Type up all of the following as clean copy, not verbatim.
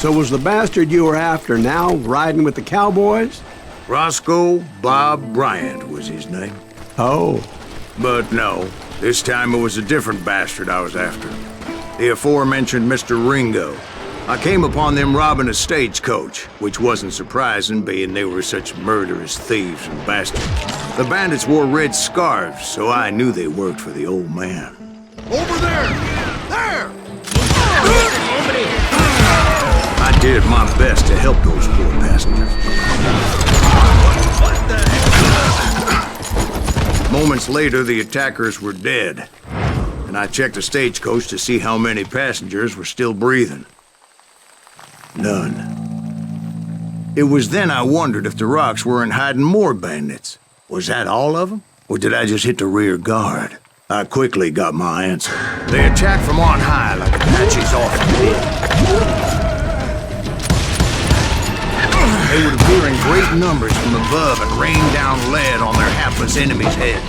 So was the bastard you were after now riding with the cowboys? Roscoe Bob Bryant was his name. Oh. But no, this time it was a different bastard I was after. The aforementioned Mr. Ringo. I came upon them robbing a stagecoach, which wasn't surprising, being they were such murderous thieves and bastards. The bandits wore red scarves, so I knew they worked for the old man. Over there! There! I did my best to help those poor passengers. Moments later, the attackers were dead, and I checked the stagecoach to see how many passengers were still breathing. None. It was then I wondered if the rocks weren't hiding more bandits. Was that all of them? Or did I just hit the rear guard? I quickly got my answer. They attacked from on high like Apaches often did. They would appear in great numbers from above and rain down lead on their hapless enemies' heads.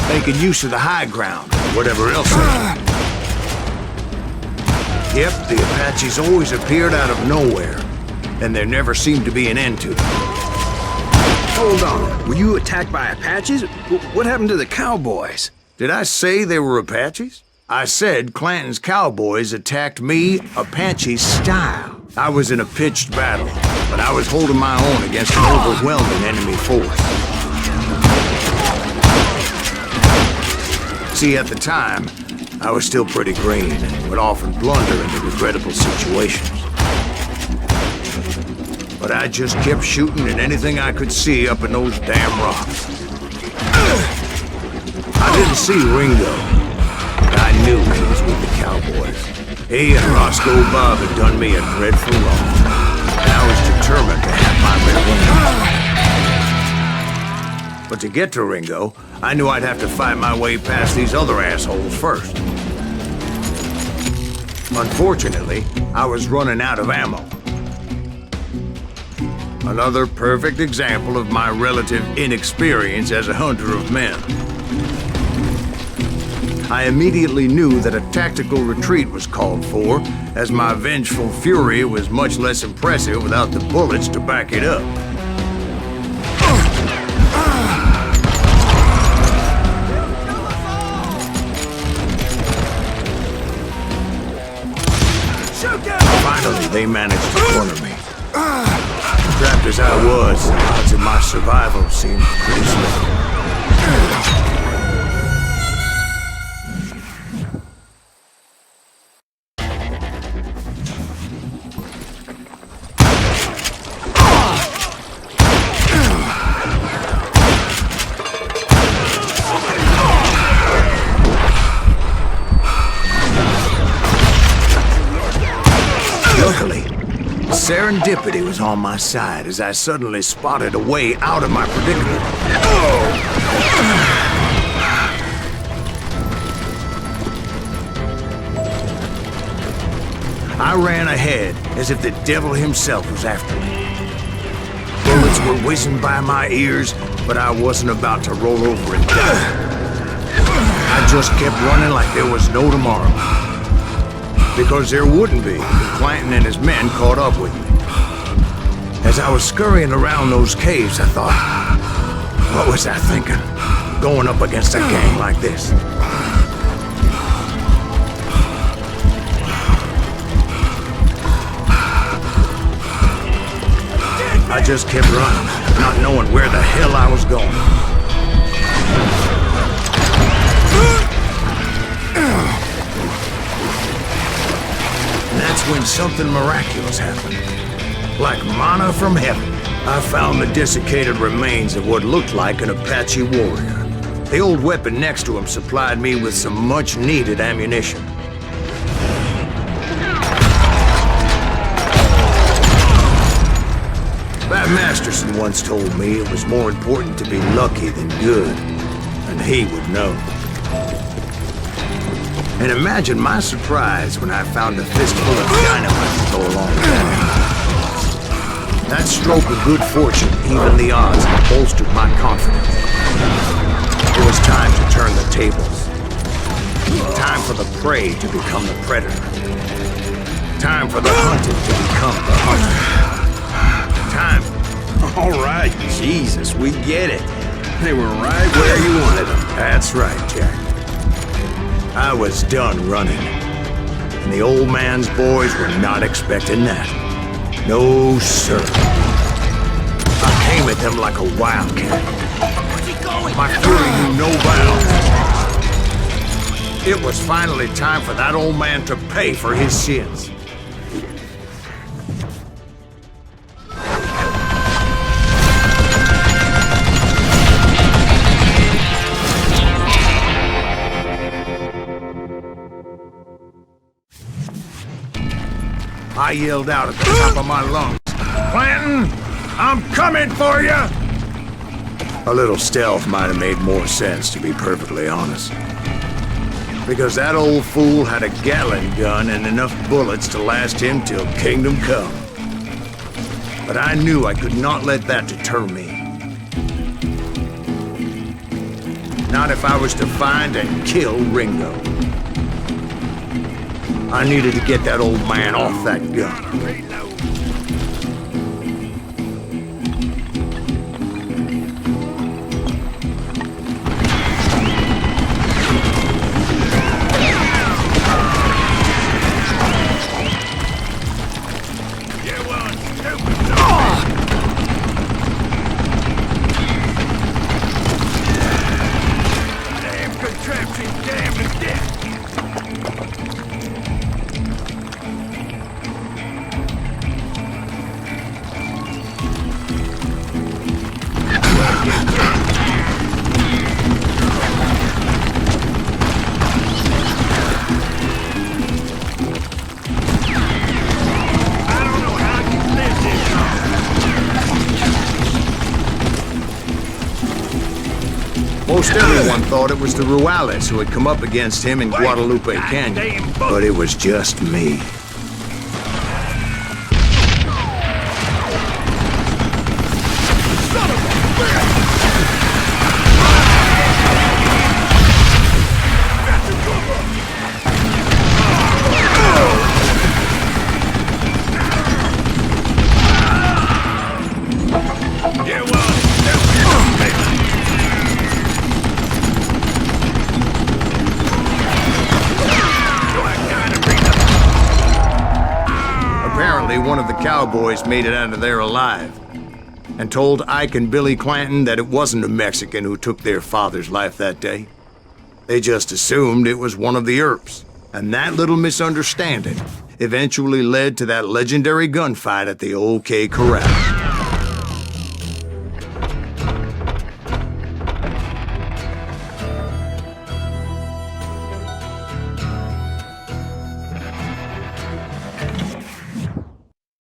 Making use of the high ground, whatever else they had. Yep, the Apaches always appeared out of nowhere, and there never seemed to be an end to them. Hold on, were you attacked by Apaches? What happened to the cowboys? Did I say they were Apaches? I said Clanton's cowboys attacked me Apache style. I was in a pitched battle, but I was holding my own against an overwhelming enemy force. See, at the time, I was still pretty green and would often blunder into regrettable situations. But I just kept shooting at anything I could see up in those damn rocks. I didn't see Ringo, but I knew he was with the cowboys. He and Roscoe Bob had done me a dreadful wrong, and I was determined to have my revenge. But to get to Ringo, I knew I'd have to fight my way past these other assholes first. Unfortunately, I was running out of ammo. Another perfect example of my relative inexperience as a hunter of men. I immediately knew that a tactical retreat was called for, as my vengeful fury was much less impressive without the bullets to back it up. Finally, they managed to corner me. Trapped as I was, the odds of my survival seemed pretty slim. Luckily, serendipity was on my side as I suddenly spotted a way out of my predicament. I ran ahead as if the devil himself was after me. Bullets were whizzing by my ears, but I wasn't about to roll over and die. I just kept running like there was no tomorrow. Because there wouldn't be if Clanton and his men caught up with me. As I was scurrying around those caves, I thought, what was I thinking? Going up against a gang like this. I just kept running, not knowing where the hell I was going. And that's when something miraculous happened. Like manna from heaven, I found the desiccated remains of what looked like an Apache warrior. The old weapon next to him supplied me with some much-needed ammunition. Bat Masterson once told me it was more important to be lucky than good, and he would know. And imagine my surprise when I found a fistful of dynamite to go along with that. That stroke of good fortune evened the odds and bolstered my confidence. It was time to turn the tables. Time for the prey to become the predator. Time for the hunted to become the hunted. Time. All right, Jesus, we get it. They were right where you wanted them. That's right, Jack. I was done running. And the old man's boys were not expecting that. No, sir. I came at them like a wildcat. Where's he going? My fury knew no bounds. It was finally time for that old man to pay for his sins. I yelled out at the top of my lungs, "Clanton, I'm coming for you!" A little stealth might have made more sense, to be perfectly honest. Because that old fool had a Gatling gun and enough bullets to last him till kingdom come. But I knew I could not let that deter me. Not if I was to find and kill Ringo. I needed to get that old man off that gun. Most everyone thought it was the Ruales who had come up against him in Guadalupe Canyon, but it was just me. One of the cowboys made it out of there alive and told Ike and Billy Clanton that it wasn't a Mexican who took their father's life that day. They just assumed it was one of the Earps, and that little misunderstanding eventually led to that legendary gunfight at the OK Corral.